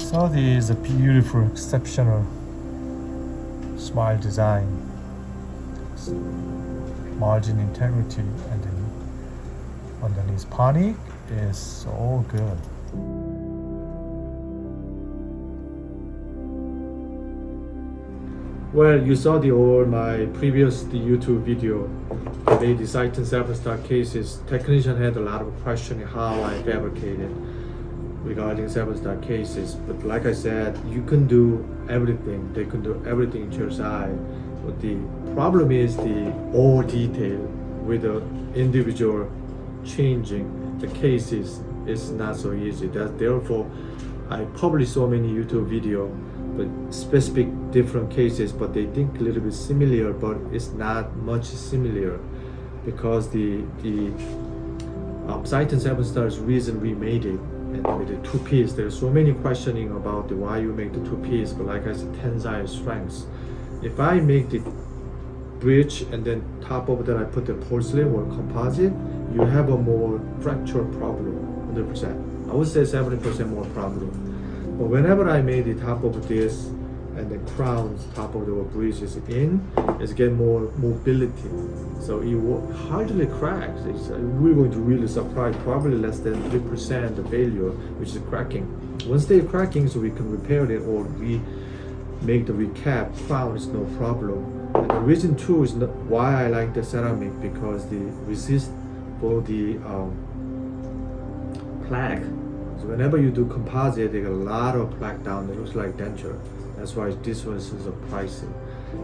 So this is a beautiful, exceptional smile design, margin integrity, and then underneath pony is so good. Well, you saw all my previous YouTube video. I made the Syton 7-star cases. Technician had a lot of questions how I fabricated regarding 7-star cases. But like I said, you can do everything. They can do everything to your side. But the problem is the all detail with the individual changing the cases is not so easy. Therefore, I publish so many YouTube videos, but specific different cases, but they think a little bit similar, but it's not much similar because the Syton 7-star's reason we made it, and with the two-piece, there's so many questioning about why you make the two-piece, but like I said, tensile strengths. If I make the bridge and then top of that I put the porcelain or composite, you have a more fracture problem, 100%. I would say 70% more problem. But whenever I made the top of this and the crowns, top of the bridge is in, it's get more mobility. So it will hardly cracks. We're going to really surprise probably less than 3% the failure, which is cracking. Once they're cracking, so we can repair it or we make the recap, crown is no problem. And the reason too is not why I like the ceramic, because the resist for the plaque. So whenever you do composite, they get a lot of plaque down. It looks like denture. That's why this one is so pricey.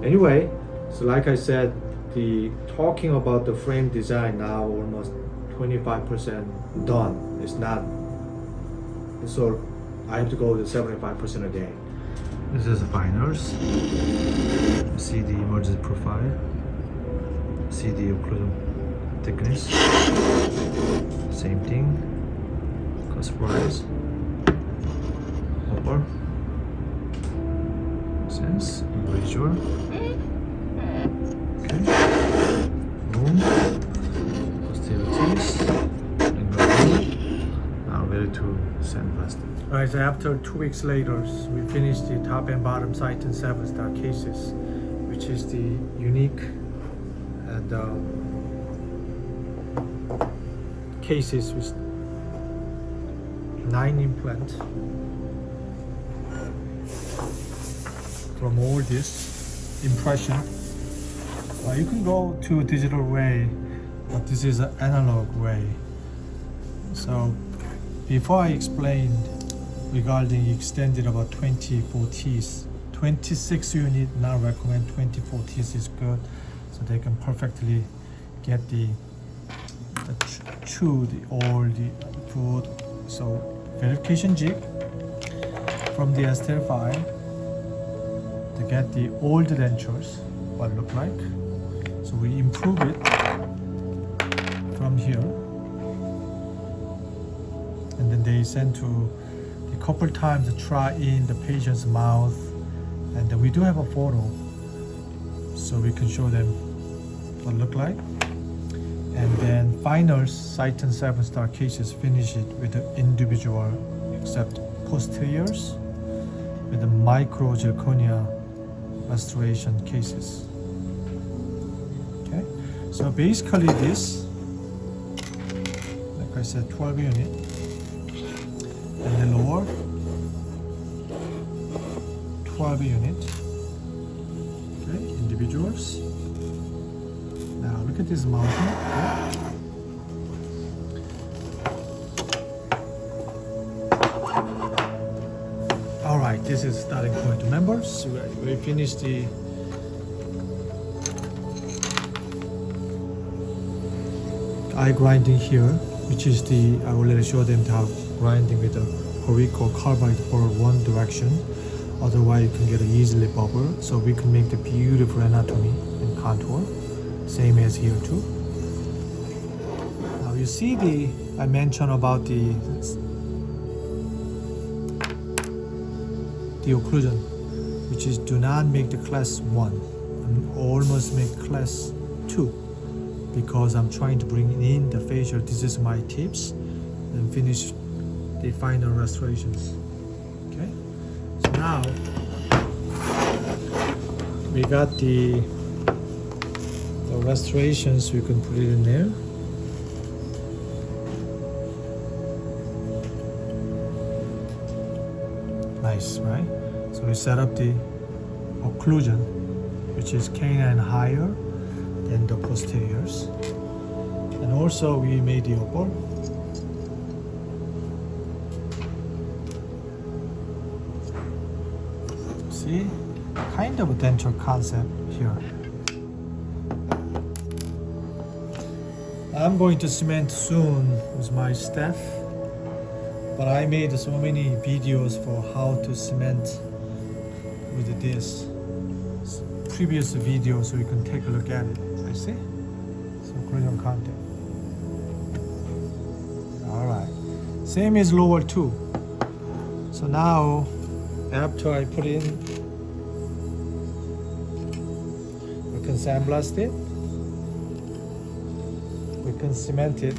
Anyway, so like I said, the talking about the frame design now almost 25% done. It's not. So I have to go to 75% again. This is the finals. See the emergence profile. See the occlusion thickness. Same thing. Cost price. Upper. Sense. Visual. Okay. Boom. Posterities. Now ready to sandblast it. Alright, so after 2 weeks later, we finished the top and bottom Syton 7-star cases, which is the unique and cases with 9 implants from all this impression. You can go to a digital way, but this is an analog way. So before I explained regarding extended about 24 teeth, 26 unit now recommend 24 teeth is good, so they can perfectly get chew all the food. So verification jig from the S-Tail file to get the old dentures what look like. So we improve it from here, and then they send to a couple times to try in the patient's mouth, and then we do have a photo so we can show them what it look like. And then final Syton 7-star cases finish it with the individual except posteriors with the micro zirconia restoration cases. Okay, so basically this, like I said, 12 unit, and the lower 12 unit. Okay, individuals. Now look at this mountain. Okay. All right, this is starting point. Remember, so we finished the eye grinding here, which is the, I will show them how grinding with the Horico carbide for one direction. Otherwise, you can get an easily bubble. So we can make the beautiful anatomy and contour. Same as here too. Now you see I mentioned about the occlusion, which is do not make the class 1 and almost make class 2, because I'm trying to bring in the facial. This is my tips and finish the final restorations. Okay, now we got the restorations, we can put it in there. Nice, right? So we set up the occlusion, which is canine higher than the posteriors. And also we made the upper. See? Kind of a dental concept here. I'm going to cement soon with my staff, but I made so many videos for how to cement with this previous video, so you can take a look at it. I see? So occlusion content. Alright. Same as lower too. So now after I put in, we can sandblast it. We can cement it.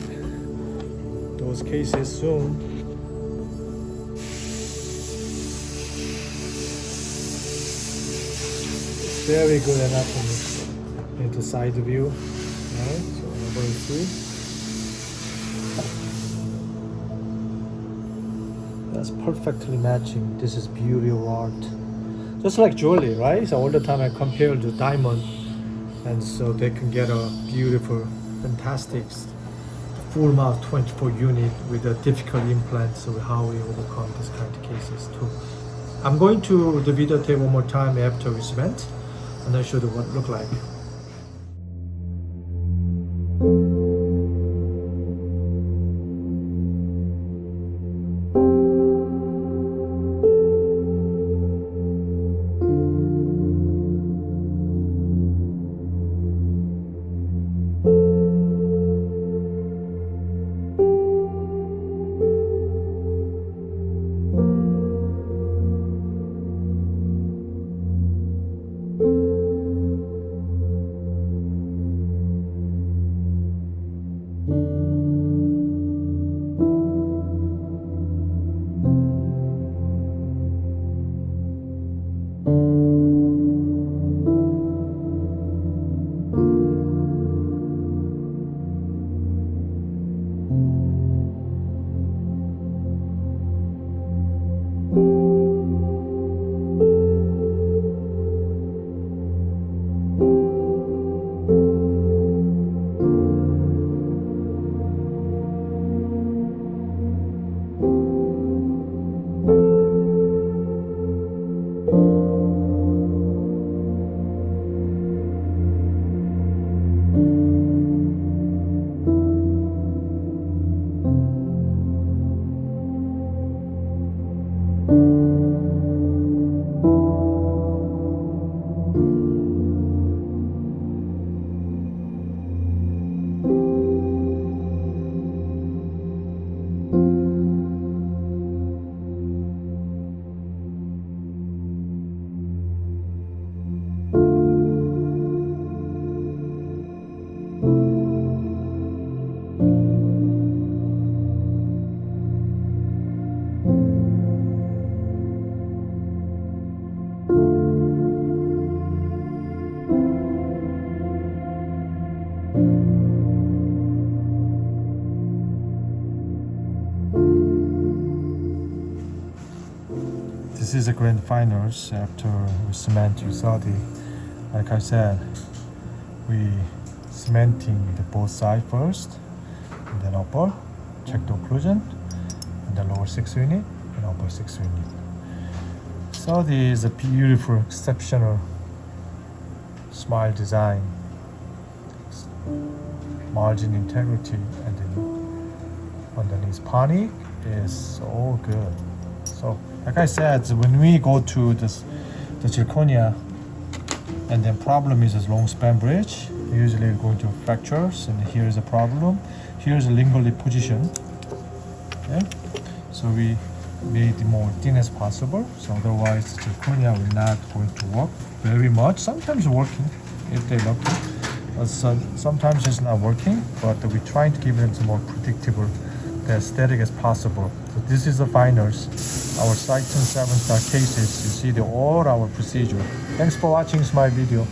Those cases soon. It's very good anatomy. Into side view. Right? So number 3. That's perfectly matching. This is beauty of art. Just like jewelry, right? So all the time I compare the diamond, and so they can get a beautiful, fantastic full mouth 24 unit with a difficult implant. So how we overcome this kind of cases too. I'm going to the videotape one more time after we cement, and I'll show you what it look like. This is the grand finals after we cement. You saw the, like I said, we cementing the both sides first, and then upper, check the occlusion, and the lower 6 unit and upper 6 unit. So this is a beautiful, exceptional smile design, margin integrity, and then underneath panic is so good. So like I said, when we go to the zirconia, and then problem is this long span bridge, usually we're going to fractures, and here is a problem. Here's a lingually position. Okay? So we made it more thin as possible. So otherwise, the zirconia will not going to work very much. Sometimes working if they're lucky, but sometimes it's not working. But we're trying to give them some more predictable the aesthetic as possible. So this is the finals. Our Syton 7-star cases. You see all our procedure. Thanks for watching my video.